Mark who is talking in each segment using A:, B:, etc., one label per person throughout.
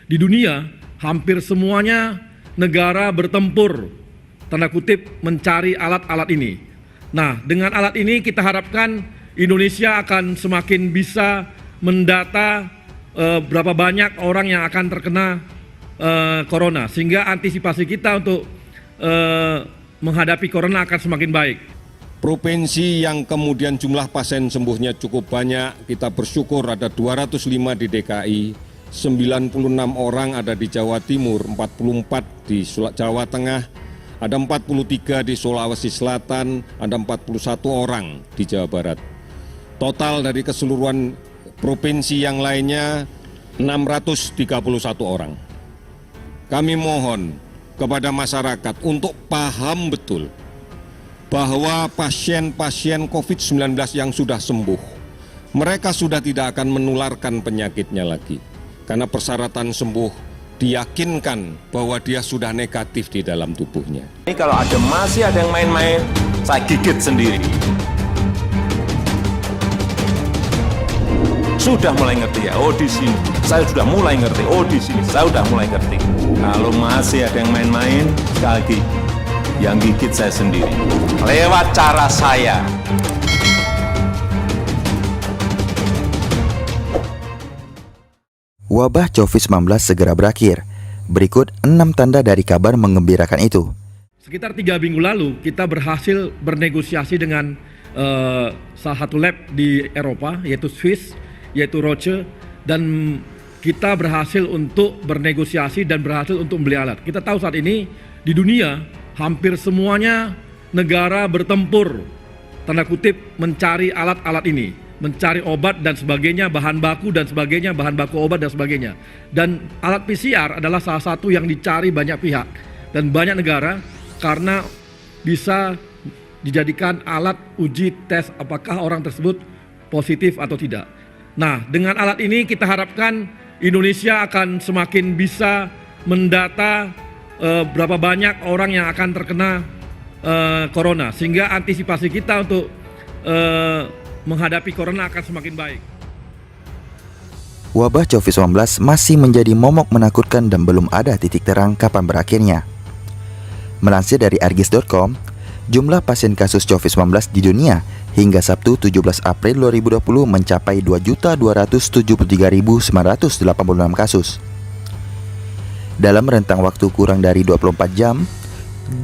A: Di dunia, hampir semuanya negara bertempur, tanda kutip, mencari alat-alat ini. Nah, dengan alat ini kita harapkan Indonesia akan semakin bisa mendata berapa banyak orang yang akan terkena corona, sehingga antisipasi kita untuk menghadapi corona akan semakin baik.
B: Provinsi yang kemudian jumlah pasien sembuhnya cukup banyak, kita bersyukur ada 205 di DKI, 96 orang ada di Jawa Timur, 44 di Jawa Tengah, ada 43 di Sulawesi Selatan, ada 41 orang di Jawa Barat. Total dari keseluruhan provinsi yang lainnya 631 orang. Kami mohon kepada masyarakat untuk paham betul bahwa pasien-pasien COVID-19 yang sudah sembuh, mereka sudah tidak akan menularkan penyakitnya lagi. Karena persyaratan sembuh diyakinkan bahwa dia sudah negatif di dalam tubuhnya.
C: Ini kalau masih ada yang main-main, saya gigit sendiri. Sudah mulai ngerti ya, oh di sini. Saya sudah mulai ngerti, oh di sini. Saya sudah mulai ngerti. Kalau masih ada yang main-main, sekali lagi, yang gigit saya sendiri. Lewat cara saya.
D: Wabah COVID-19 segera berakhir. Berikut 6 tanda dari kabar menggembirakan itu.
A: Sekitar 3 minggu lalu, kita berhasil bernegosiasi dengan salah satu lab di Eropa, yaitu Swiss, yaitu Roche, dan kita berhasil untuk bernegosiasi dan berhasil untuk membeli alat. Kita tahu saat ini di dunia hampir semuanya negara bertempur, tanda kutip, mencari alat-alat ini, mencari obat dan sebagainya, bahan baku dan sebagainya, bahan baku obat dan sebagainya. Dan alat PCR adalah salah satu yang dicari banyak pihak dan banyak negara karena bisa dijadikan alat uji tes apakah orang tersebut positif atau tidak. Nah, dengan alat ini kita harapkan Indonesia akan semakin bisa mendata berapa banyak orang yang akan terkena corona, sehingga antisipasi kita untuk menghadapi corona akan semakin baik.
D: Wabah COVID-19 masih menjadi momok menakutkan dan belum ada titik terang kapan berakhirnya. Melansir dari argis.com, jumlah pasien kasus COVID-19 di dunia hingga Sabtu 17 April 2020 mencapai 2.273.986 kasus. Dalam rentang waktu kurang dari 24 jam,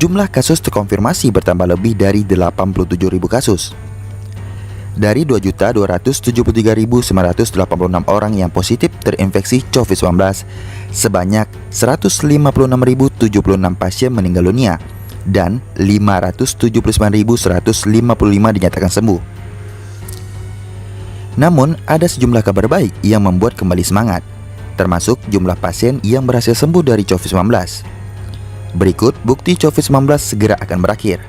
D: jumlah kasus terkonfirmasi bertambah lebih dari 87.000 kasus. Dari 2.273.986 orang yang positif terinfeksi COVID-19, sebanyak 156.076 pasien meninggal dunia dan 579.155 dinyatakan sembuh. Namun, ada sejumlah kabar baik yang membuat kembali semangat, termasuk jumlah pasien yang berhasil sembuh dari COVID-19. Berikut bukti COVID-19 segera akan berakhir.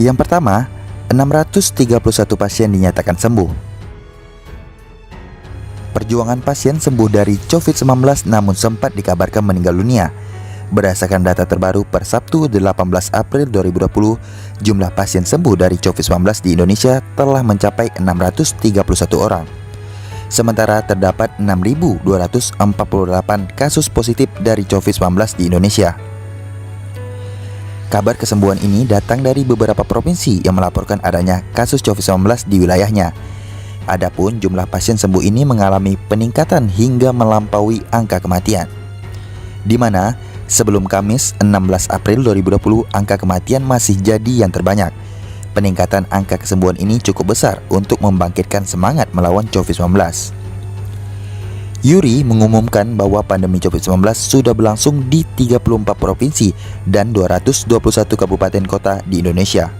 D: Yang pertama, 631 pasien dinyatakan sembuh. Perjuangan pasien sembuh dari COVID-19 namun sempat dikabarkan meninggal dunia. Berdasarkan data terbaru per Sabtu 18 April 2020, jumlah pasien sembuh dari COVID-19 di Indonesia telah mencapai 631 orang. Sementara terdapat 6.248 kasus positif dari COVID-19 di Indonesia. Kabar kesembuhan ini datang dari beberapa provinsi yang melaporkan adanya kasus COVID-19 di wilayahnya. Adapun jumlah pasien sembuh ini mengalami peningkatan hingga melampaui angka kematian, di mana sebelum Kamis 16 April 2020 angka kematian masih jadi yang terbanyak. Peningkatan angka kesembuhan ini cukup besar untuk membangkitkan semangat melawan COVID-19. Yuri mengumumkan bahwa pandemi COVID-19 sudah berlangsung di 34 provinsi dan 221 kabupaten kota di Indonesia.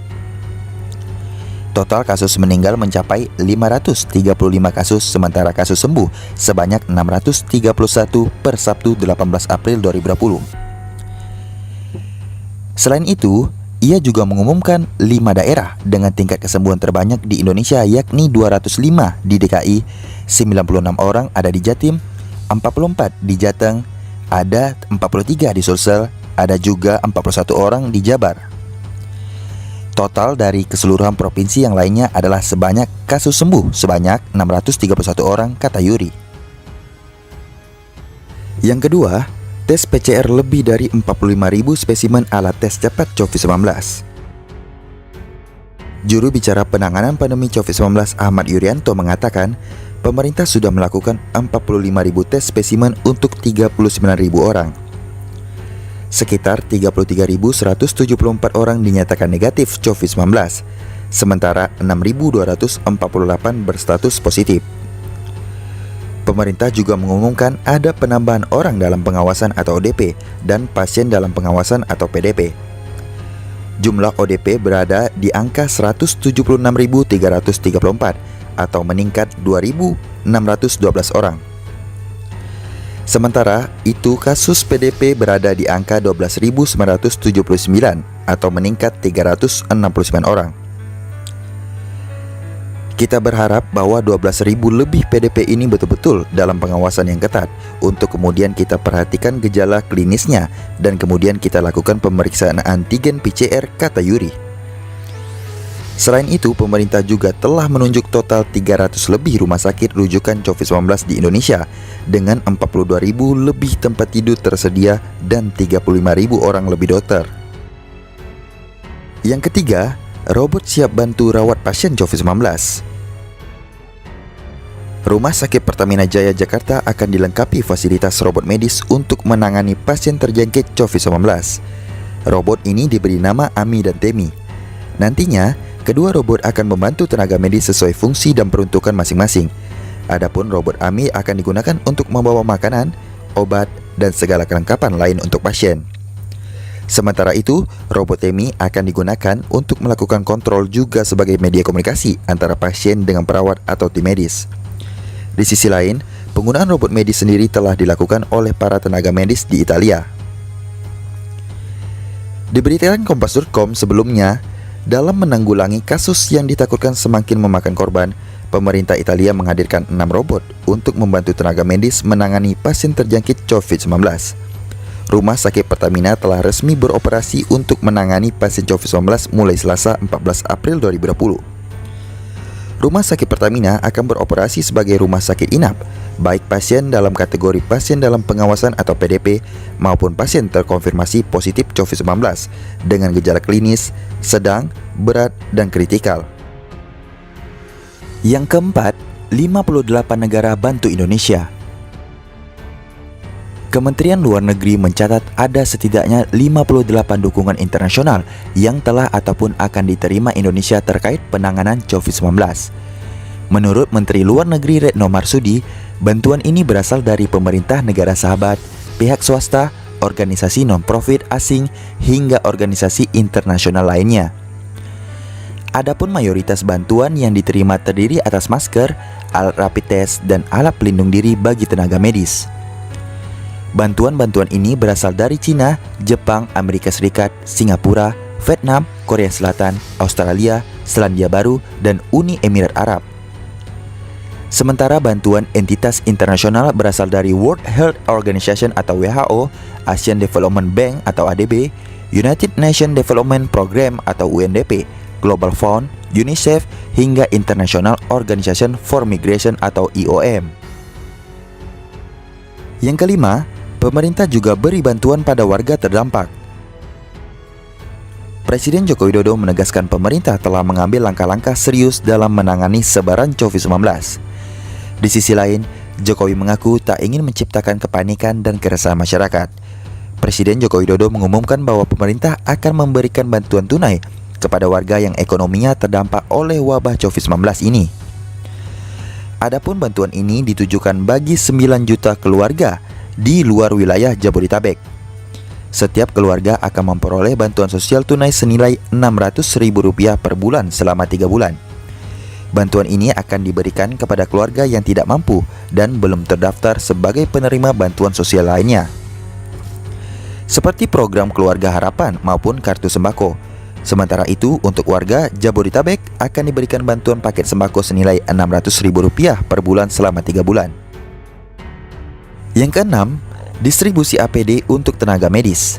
D: Total kasus meninggal mencapai 535 kasus, sementara kasus sembuh sebanyak 631 per Sabtu 18 April 2020. Selain itu, ia juga mengumumkan 5 daerah dengan tingkat kesembuhan terbanyak di Indonesia, yakni 205 di DKI, 96 orang ada di Jatim, 44 di Jateng, ada 43 di Sulsel, ada juga 41 orang di Jabar. Total dari keseluruhan provinsi yang lainnya adalah sebanyak kasus sembuh sebanyak 631 orang, kata Yuri. Yang kedua, tes PCR lebih dari 45.000 spesimen alat tes cepat COVID-19. Juru bicara penanganan pandemi COVID-19 Ahmad Yuryanto mengatakan, pemerintah sudah melakukan 45.000 tes spesimen untuk 39.000 orang. Sekitar 33.174 orang dinyatakan negatif COVID-19, sementara 6.248 berstatus positif. Pemerintah juga mengumumkan ada penambahan orang dalam pengawasan atau ODP dan pasien dalam pengawasan atau PDP. Jumlah ODP berada di angka 176.334 atau meningkat 2.612 orang. Sementara itu kasus PDP berada di angka 12.979 atau meningkat 369 orang. Kita berharap bahwa 12.000 lebih PDP ini betul-betul dalam pengawasan yang ketat untuk kemudian kita perhatikan gejala klinisnya dan kemudian kita lakukan pemeriksaan antigen PCR, kata Yuri. Selain itu, pemerintah juga telah menunjuk total 300 lebih rumah sakit rujukan COVID-19 di Indonesia dengan 42.000 lebih tempat tidur tersedia dan 35.000 orang lebih dokter. Yang ketiga, robot siap bantu rawat pasien COVID-19. Rumah Sakit Pertamina Jaya Jakarta akan dilengkapi fasilitas robot medis untuk menangani pasien terjangkit COVID-19. Robot ini diberi nama Ami dan Temi. Nantinya, kedua robot akan membantu tenaga medis sesuai fungsi dan peruntukan masing-masing. Adapun robot Ami akan digunakan untuk membawa makanan, obat, dan segala kelengkapan lain untuk pasien. Sementara itu, robot Temi akan digunakan untuk melakukan kontrol juga sebagai media komunikasi antara pasien dengan perawat atau tim medis. Di sisi lain, penggunaan robot medis sendiri telah dilakukan oleh para tenaga medis di Italia. Diberitakan Kompas.com sebelumnya, dalam menanggulangi kasus yang ditakutkan semakin memakan korban, pemerintah Italia menghadirkan 6 robot untuk membantu tenaga medis menangani pasien terjangkit COVID-19. Rumah Sakit Pertamina telah resmi beroperasi untuk menangani pasien COVID-19 mulai Selasa 14 April 2020. Rumah Sakit Pertamina akan beroperasi sebagai rumah sakit inap, baik pasien dalam kategori pasien dalam pengawasan atau PDP maupun pasien terkonfirmasi positif COVID-19 dengan gejala klinis, sedang, berat, dan kritikal. Yang keempat, 58 negara bantu Indonesia. Kementerian Luar Negeri mencatat ada setidaknya 58 dukungan internasional yang telah ataupun akan diterima Indonesia terkait penanganan COVID-19. Menurut Menteri Luar Negeri Retno Marsudi, bantuan ini berasal dari pemerintah negara sahabat, pihak swasta, organisasi non-profit asing, hingga organisasi internasional lainnya. Adapun mayoritas bantuan yang diterima terdiri atas masker, alat rapid test, dan alat pelindung diri bagi tenaga medis. Bantuan-bantuan ini berasal dari Cina, Jepang, Amerika Serikat, Singapura, Vietnam, Korea Selatan, Australia, Selandia Baru, dan Uni Emirat Arab. Sementara bantuan entitas internasional berasal dari World Health Organization atau WHO, Asian Development Bank atau ADB, United Nations Development Program atau UNDP, Global Fund, UNICEF, hingga International Organization for Migration atau IOM. Yang kelima, pemerintah juga beri bantuan pada warga terdampak. Presiden Joko Widodo menegaskan pemerintah telah mengambil langkah-langkah serius dalam menangani sebaran COVID-19. Di sisi lain, Jokowi mengaku tak ingin menciptakan kepanikan dan keresahan masyarakat. Presiden Joko Widodo mengumumkan bahwa pemerintah akan memberikan bantuan tunai kepada warga yang ekonominya terdampak oleh wabah COVID-19 ini. Adapun bantuan ini ditujukan bagi 9 juta keluarga di luar wilayah Jabodetabek. Setiap keluarga akan memperoleh bantuan sosial tunai senilai Rp600.000 per bulan selama 3 bulan. Bantuan ini akan diberikan kepada keluarga yang tidak mampu dan belum terdaftar sebagai penerima bantuan sosial lainnya, seperti program Keluarga Harapan maupun Kartu Sembako. Sementara itu, untuk warga Jabodetabek akan diberikan bantuan paket sembako senilai Rp600.000 per bulan selama 3 bulan. Yang keenam, distribusi APD untuk tenaga medis.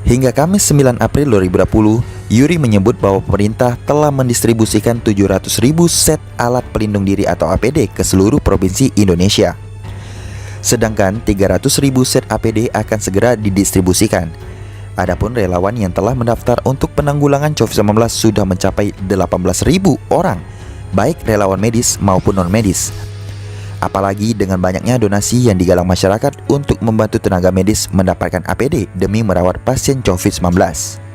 D: Hingga Kamis 9 April 2020, Yuri menyebut bahwa pemerintah telah mendistribusikan 700.000 set alat pelindung diri atau APD ke seluruh provinsi Indonesia. Sedangkan 300.000 set APD akan segera didistribusikan. Adapun relawan yang telah mendaftar untuk penanggulangan COVID-19 sudah mencapai 18.000 orang, baik relawan medis maupun non-medis. Apalagi dengan banyaknya donasi yang digalang masyarakat untuk membantu tenaga medis mendapatkan APD demi merawat pasien COVID-19.